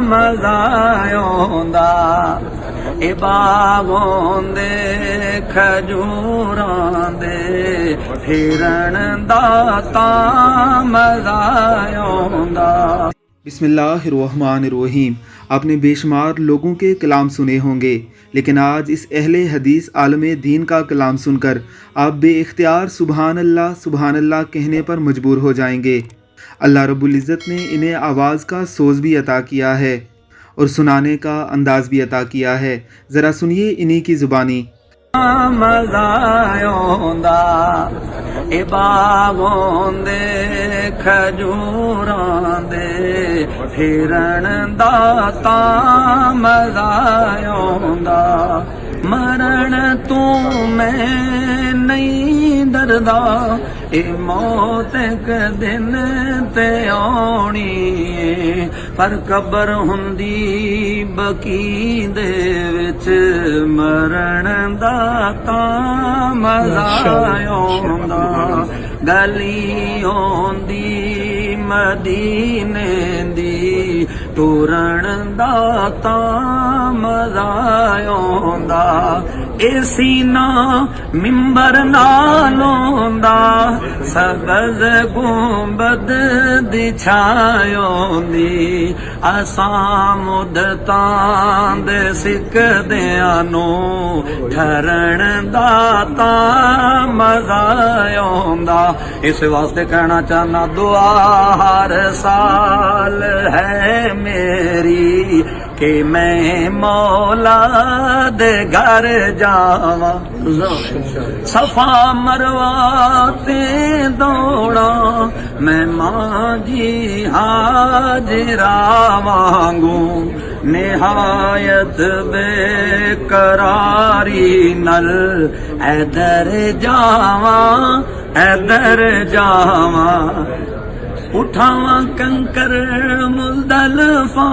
मज़ा आउंदा ए बागों दे खजूरां दे फिरन दा तां मज़ा आउंदा। बिस्मिल्लाहिर्रहमानिर्रहीम। आपने बेशुमार लोगों के कलाम सुने होंगे, लेकिन आज इस अहले हदीस आलम दीन का कलाम सुनकर आप बेइख्तियार सुबहान अल्लाह कहने पर मजबूर हो जाएंगे। अल्लाह रब्बुल इज़्ज़त ने इन्हें आवाज़ का सोज़ भी अता किया है और सुनाने का अंदाज़ भी अता किया है। ज़रा सुनिए इन्हीं की ज़ुबानी। मज़ा आउंदा ए बागों दे खजूरां दे फिरन दा तां मज़ा आउंदा। मरण तू मैं नहीं डरदा ए मौत एक दिन ते आउणी ए, पर कबर हुंदी बकी दे विच मरण दा तां मज़ा आउंदा। गली होंदी मदीने दी टुरन दा तां मज़ा आउंदा। ए सीना मिंबर नालोंदा सबज़ गुंबद दी छायोंदी। असां मुद्दतां दे सिकदियां नू ठरण दा तां मज़ा आउंदा। इस वास्ते कहना चाहना दुआ हर साल है मेरी कि मैं मौला दे घर जावा। सफा मरवा ते दौड़ा मैं मांझी हाजिरा वांगू। निहायत बेकरारी नल ऐदर जावा ऐदर जावा। उठावा कंकर मुज़दलिफ़ा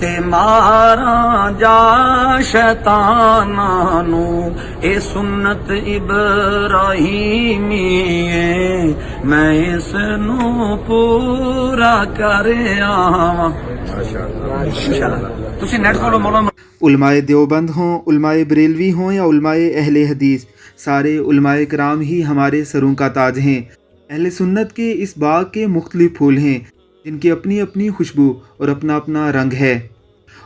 ते मारा जा शैताना नू। ए सुन्नत इब्राहीमी है मैं इसनू पूरा कर आवां। तुसी नेट खोलो मौलाना। उलमाए देवबंद हों, उलमाए बरेलवी हों या उलमाए अहले हदीस, सारे उलमाए कराम ही हमारे सरों का ताज हैं। अहले सुन्नत के इस बाग के मुख्तलिफ फूल हैं जिनकी अपनी अपनी खुशबू और अपना अपना रंग है।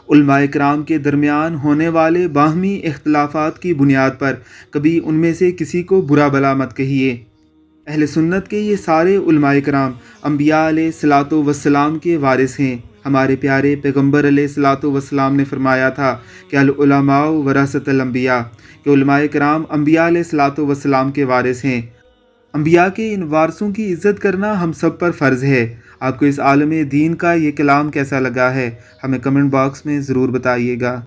उलमाए कराम के दरमियान होने वाले बाहमी इख्तलाफात की बुनियाद पर कभी उनमें से किसी को बुरा भला मत कहिए। अहले सुन्नत के ये सारे उलमाए कराम अम्बिया अलैहिस्सलातु वस्सलाम के वारिस हैं। हमारे प्यारे पैगम्बर अलैहिस्सलातु वस्सलाम ने फरमाया था कि अल उलमाउ वरसतुल अंबिया, कि उलमाए कराम अम्बिया अलैहिस्सलातु वस्सलाम के वारिस हैं। अम्बिया के इन वारसों की इज़्ज़त करना हम सब पर फ़र्ज़ है। आपको इस आलम दीन का ये कलाम कैसा लगा है, हमें कमेंट बॉक्स में ज़रूर बताइएगा।